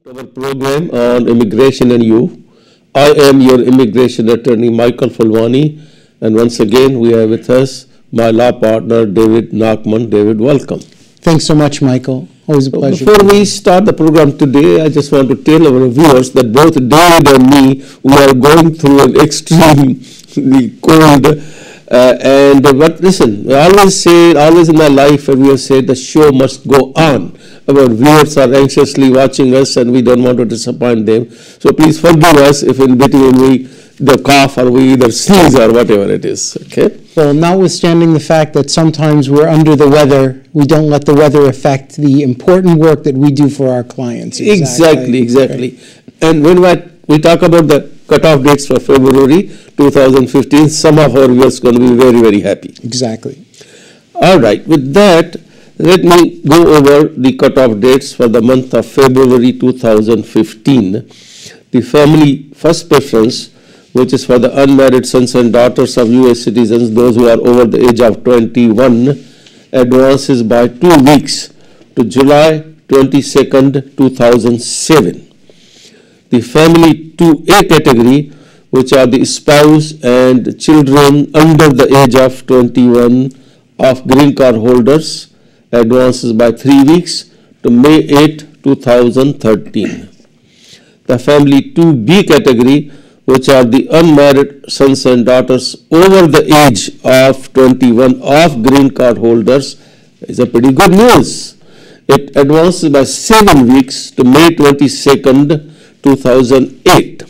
Our program on Immigration and You. I am your immigration attorney, Michael Phulwani, and once again we have with us my law partner, David Nachman. David, welcome. Thanks so much, Michael. Always a pleasure. Before we start the program today, I just want to tell our viewers that both David and me, we are going through an extremely cold but listen, I always say, always in my life, we have said the show must go on. Our viewers are anxiously watching us and we don't want to disappoint them. So please forgive us if in between the cough or we either sneeze or whatever it is, okay? Well, notwithstanding the fact that sometimes we're under the weather, we don't let the weather affect the important work that we do for our clients. Exactly. Right. And when we talk about the cutoff dates for February 2015, some of our viewers are going to be very, very happy. Exactly. All right. With that, let me go over the cutoff dates for the month of February 2015. The family first preference, which is for the unmarried sons and daughters of U.S. citizens, those who are over the age of 21, advances by 2 weeks to July 22nd, 2007. The family 2A category, which are the spouse and children under the age of 21 of green card holders, advances by 3 weeks to May 8, 2013. The family 2B category, which are the unmarried sons and daughters over the age of 21 of green card holders, is a pretty good news. It advances by 7 weeks to May 22nd, 2008.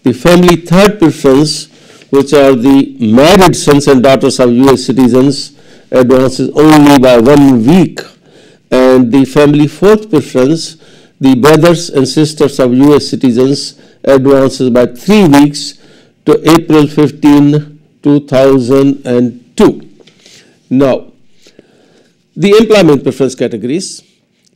The family third preference, which are the married sons and daughters of U.S. citizens, advances only by 1 week. And the family fourth preference, the brothers and sisters of U.S. citizens, advances by 3 weeks to April 15, 2002. Now, the employment preference categories.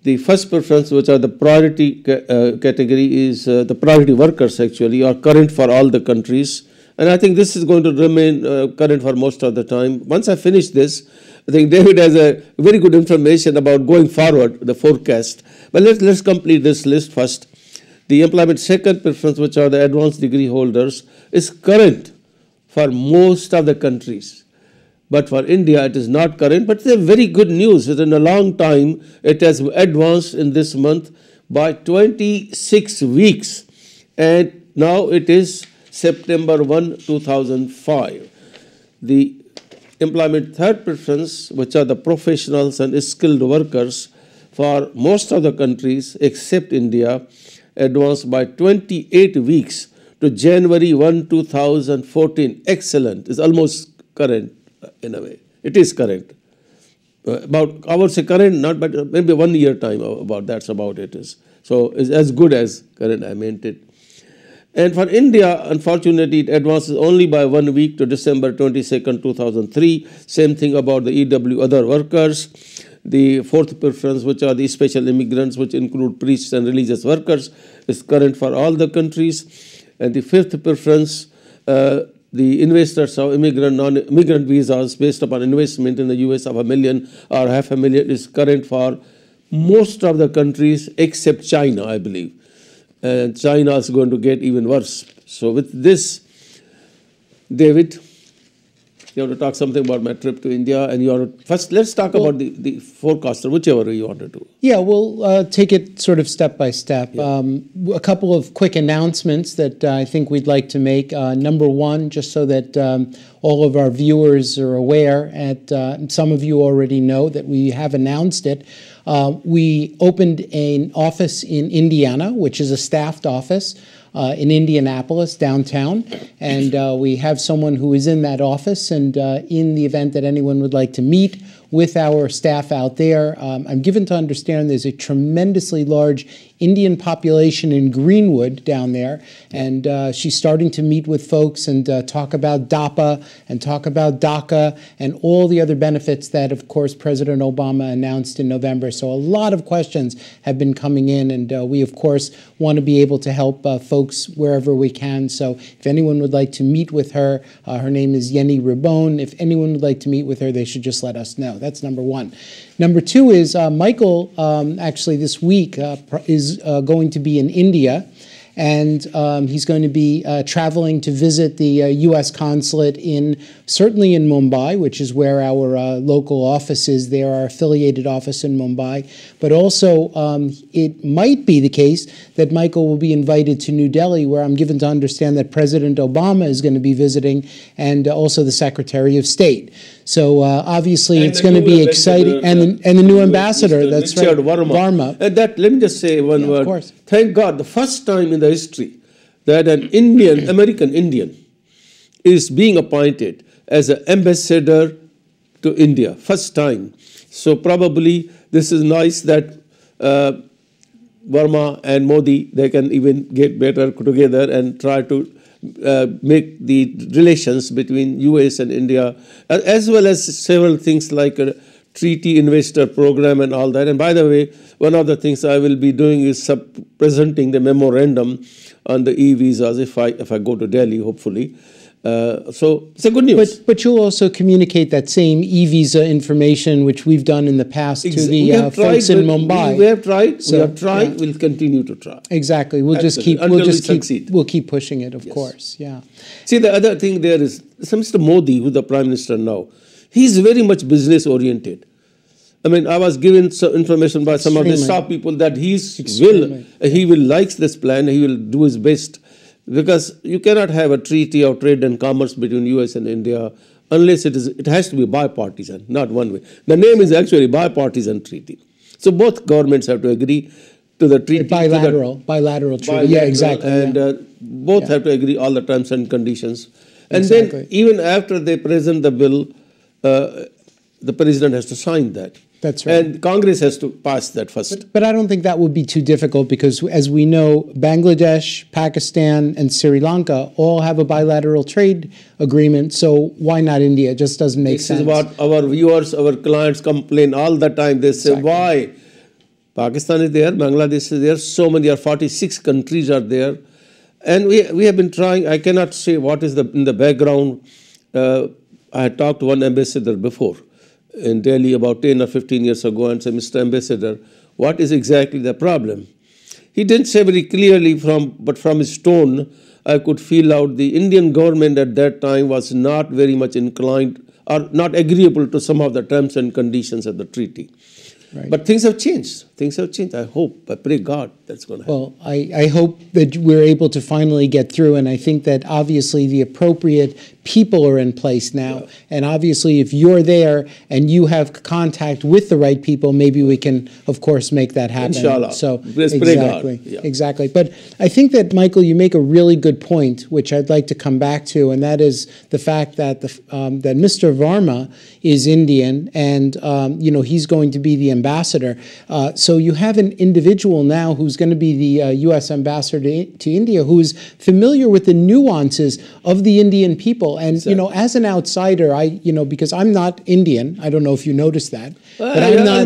The first preference, which are the priority category, is the priority workers actually are current for all the countries. And I think this is going to remain current for most of the time. Once I finish this, I think David has a very good information about going forward, the forecast. But let's complete this list first. The employment second preference, which are the advanced degree holders, is current for most of the countries. But for India, it is not current, but it's a very good news. In a long time, it has advanced in this month by 26 weeks. And now it is September 1, 2005. The employment third preference, which are the professionals and skilled workers for most of the countries except India, advanced by 28 weeks to January 1, 2014. Excellent. It's almost current in a way. It is current. I would say current, not, but maybe 1 year time about that's about it is. So it's as good as current, I meant it. And for India, unfortunately, it advances only by 1 week to December 22nd, 2003. Same thing about the EW other workers. The fourth preference, which are the special immigrants, which include priests and religious workers, is current for all the countries. And the fifth preference, the investors of immigrant, non-immigrant visas based upon investment in the U.S. of $1 million or $500,000 is current for most of the countries except China, I believe. And China is going to get even worse. So with this, David, you want to talk something about my trip to India, and first let's talk about the forecaster, whichever you want to do. Yeah, we'll take it sort of step by step. Yeah. A couple of quick announcements that I think we'd like to make. Number one, just so that all of our viewers are aware, and some of you already know that we have announced it. We opened an office in Indiana, which is a staffed office. In Indianapolis, downtown, and we have someone who is in that office, and in the event that anyone would like to meet with our staff out there, I'm given to understand there's a tremendously large Indian population in Greenwood down there, and she's starting to meet with folks and talk about DAPA and talk about DACA and all the other benefits that, of course, President Obama announced in November. So a lot of questions have been coming in, and we, of course, want to be able to help folks wherever we can. So if anyone would like to meet with her, her name is Yenny Ribon. If anyone would like to meet with her, they should just let us know. That's number one. Number two is Michael, actually this week, is going to be in India. And he's going to be traveling to visit the U.S. consulate certainly in Mumbai, which is where our local office is there, our affiliated office in Mumbai. But also, it might be the case that Michael will be invited to New Delhi, where I'm given to understand that President Obama is going to be visiting, and also the Secretary of State. So obviously, it's going to be exciting, and the new ambassador. That's right, Varma. And let me just say one word. Of course. Thank God, the first time in the history that an American Indian is being appointed as an ambassador to India. First time. So probably this is nice that Varma and Modi, they can even get better together and try to make the relations between US and India, as well as several things like a treaty investor program and all that. And by the way, one of the things I will be doing is presenting the memorandum on the e-visas if I go to Delhi, hopefully. So it's a good news. But you'll also communicate that same e-visa information, which we've done in the past, to the folks in Mumbai. We have tried. Yeah. We'll continue to try. Exactly. We'll just keep pushing it. Of course. Yeah. See, the other thing there is Mr. Modi, who's the Prime Minister now. He's very much business oriented. I mean, I was given some information by some of the staff people that he will like this plan. He will do his best. Because you cannot have a treaty of trade and commerce between US and India unless it has to be bipartisan, not one way. The name is actually bipartisan treaty. So both governments have to agree to the treaty. Bilateral treaty. Yeah, exactly. And both have to agree all the terms and conditions. And then even after they present the bill, the president has to sign that. That's right. And Congress has to pass that first. But I don't think that would be too difficult because, as we know, Bangladesh, Pakistan, and Sri Lanka all have a bilateral trade agreement. So why not India? It just doesn't make sense. This is what our viewers, our clients complain all the time. They say, why? Pakistan is there, Bangladesh is there, so many, 46 countries are there. And we have been trying. I cannot say what is in the background. I had talked to one ambassador before in Delhi about 10 or 15 years ago and said, Mr. Ambassador, what is exactly the problem? He didn't say very clearly, but from his tone, I could feel out the Indian government at that time was not very much inclined or not agreeable to some of the terms and conditions of the treaty. Right. But things have changed. Things have changed. I hope, I pray God that's going to happen. Well, I hope that we're able to finally get through, and I think that obviously the appropriate people are in place now. Yeah. And obviously if you're there and you have contact with the right people, maybe we can, of course, make that happen. Inshallah. So pray God. Yeah. Exactly. But I think that, Michael, you make a really good point, which I'd like to come back to, and that is the fact that that Mr. Varma is Indian, and he's going to be the ambassador. So you have an individual now who's going to be the U.S. ambassador to India, who is familiar with the nuances of the Indian people. And exactly. As an outsider, because I'm not Indian, I don't know if you noticed that, but I'm not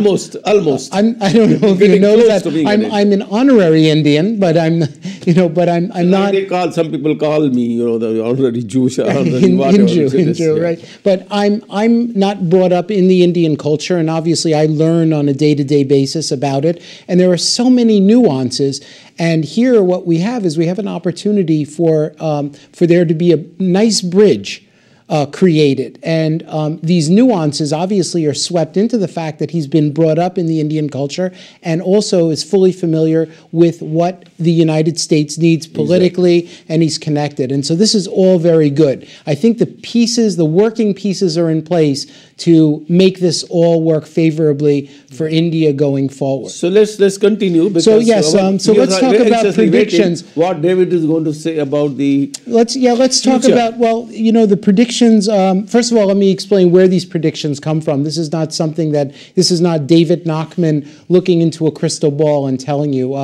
almost. I don't know if you know that. I'm an honorary Indian, but I'm not. Some people call me, the honorary Jewish, Hindu, right? But I'm not brought up in the Indian culture, and obviously I learn on a day-to-day basis about it. And there are so many nuances. And here, what we have is an opportunity for there to be a nice bridge created. And these nuances obviously are swept into the fact that he's been brought up in the Indian culture and also is fully familiar with what the United States needs politically, exactly. And he's connected. And so this is all very good. I think the working pieces are in place to make this all work favorably for India going forward. So let's continue. So yes, so let's talk about predictions. What David is going to say about the Let's talk about, the predictions. First of all, let me explain where these predictions come from. This is not David Nachman looking into a crystal ball and telling you.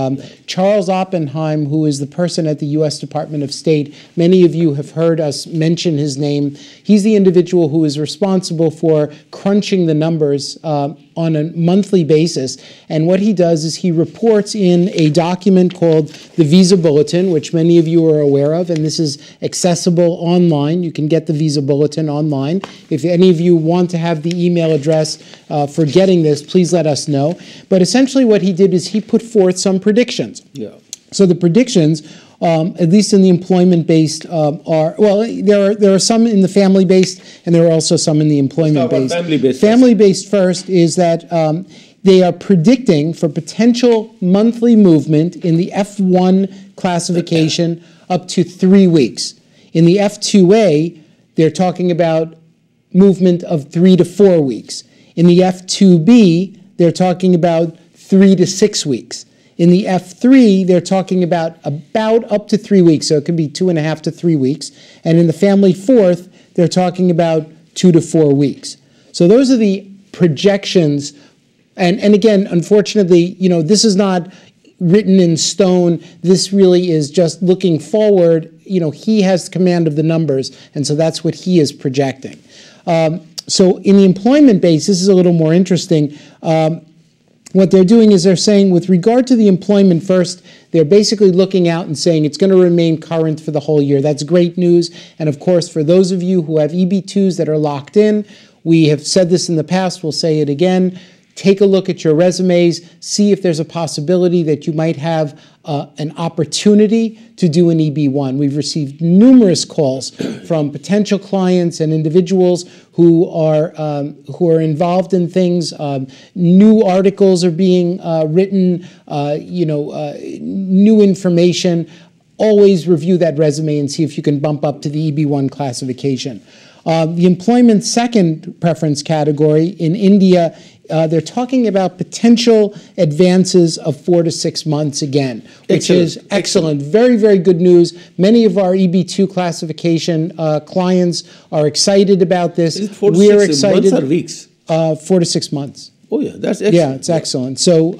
Charles Oppenheim, who is the person at the U.S. Department of State, many of you have heard us mention his name. He's the individual who is responsible for for crunching the numbers on a monthly basis. And what he does is he reports in a document called the Visa Bulletin, which many of you are aware of, and this is accessible online. You can get the Visa Bulletin online. If any of you want to have the email address for getting this, please let us know. But essentially what he did is he put forth some predictions. Yeah. So the predictions, at least in the employment-based, are, well, there are some in the family-based, and there are also some in the employment-based. Family-based. Family-based first is that they are predicting for potential monthly movement in the F1 classification up to 3 weeks. In the F2A, they're talking about movement of 3 to 4 weeks. In the F2B, they're talking about 3 to 6 weeks. In the F3, they're talking about up to 3 weeks, so it could be 2.5 to 3 weeks. And in the family fourth, they're talking about 2 to 4 weeks. So those are the projections. And again, unfortunately, this is not written in stone. This really is just looking forward. He has command of the numbers, and so that's what he is projecting. So in the employment base, this is a little more interesting. What they're doing is they're saying with regard to the employment first, they're basically looking out and saying it's going to remain current for the whole year. That's great news. And of course, for those of you who have EB2s that are locked in, we have said this in the past, we'll say it again. Take a look at your resumes, see if there's a possibility that you might have an opportunity to do an EB1. We've received numerous calls from potential clients and individuals who are involved in things. New articles are being written, new information. Always review that resume and see if you can bump up to the EB1 classification. The employment second preference category in India, they're talking about potential advances of 4 to 6 months again, which is excellent. Very, very good news. Many of our EB2 classification clients are excited about this. Is it 4 to 6 months or weeks? 4 to 6 months. Oh yeah, that's excellent. Yeah, it's excellent. So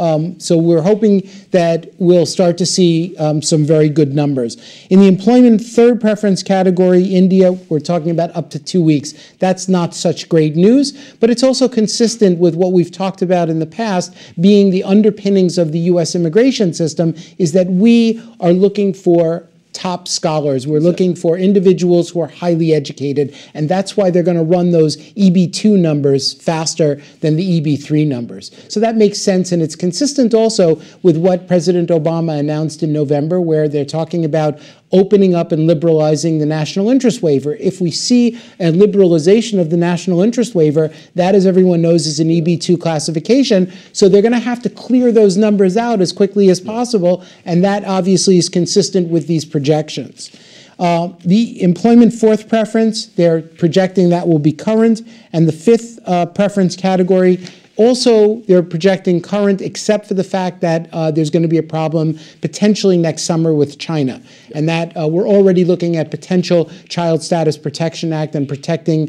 we're hoping that we'll start to see some very good numbers. In the employment third preference category, India, we're talking about up to 2 weeks. That's not such great news, but it's also consistent with what we've talked about in the past, being the underpinnings of the U.S. immigration system, is that we are looking for top scholars. We're looking for individuals who are highly educated, and that's why they're going to run those EB2 numbers faster than the EB3 numbers. So that makes sense, and it's consistent also with what President Obama announced in November, where they're talking about opening up and liberalizing the national interest waiver. If we see a liberalization of the national interest waiver, that, as everyone knows, is an EB2 classification. So they're going to have to clear those numbers out as quickly as possible, and that obviously is consistent with these projections. The employment fourth preference, they're projecting that will be current, and the fifth preference category, also, they're projecting current, except for the fact that there's going to be a problem potentially next summer with China, and that we're already looking at potential Child Status Protection Act and protecting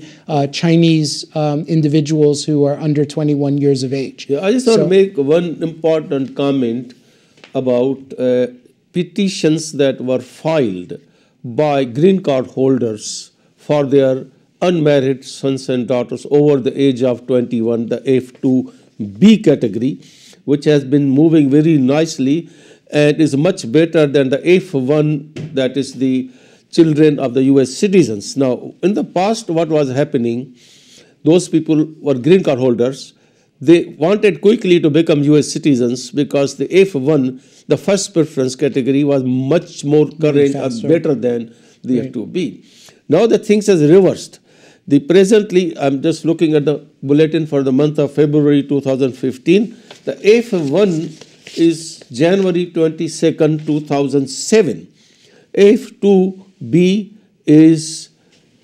Chinese individuals who are under 21 years of age. Yeah, I just want to make one important comment about petitions that were filed by green card holders for their unmarried sons and daughters over the age of 21, the F2B category, which has been moving very nicely and is much better than the F1, that is the children of the U.S. citizens. Now, in the past, what was happening, those people were green card holders. They wanted quickly to become U.S. citizens because the F1, the first preference category, was much more current and better than the F2B. Now the things has reversed. Presently, I'm just looking at the bulletin for the month of February 2015. The F1 is January 22nd, 2007. F2B is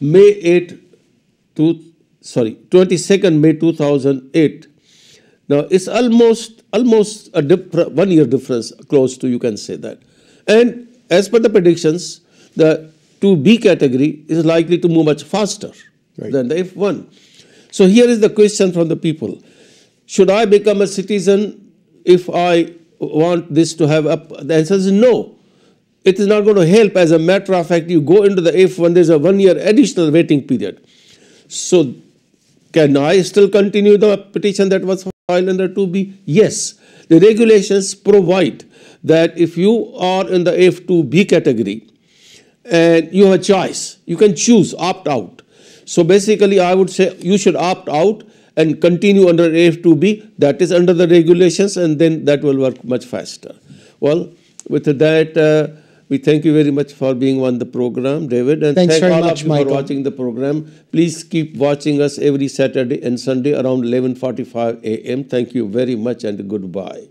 22nd May 2008. Now it's almost a 1 year difference, close to, you can say that. And as per the predictions, the 2B category is likely to move much faster than the F1. So here is the question from the people. Should I become a citizen if I want this to have up? The answer is no. It is not going to help. As a matter of fact, you go into the F1, there's a 1 year additional waiting period. So Can I still continue the petition that was filed under 2B? Yes. The regulations provide that if you are in the F2B category and you have a choice, you can choose opt out. So basically, I would say you should opt out and continue under F2B. That is under the regulations, and then that will work much faster. Well, with that, we thank you very much for being on the program, David, and thank all much, of you Michael, for watching the program. Please keep watching us every Saturday and Sunday around 11:45 a.m. Thank you very much and goodbye.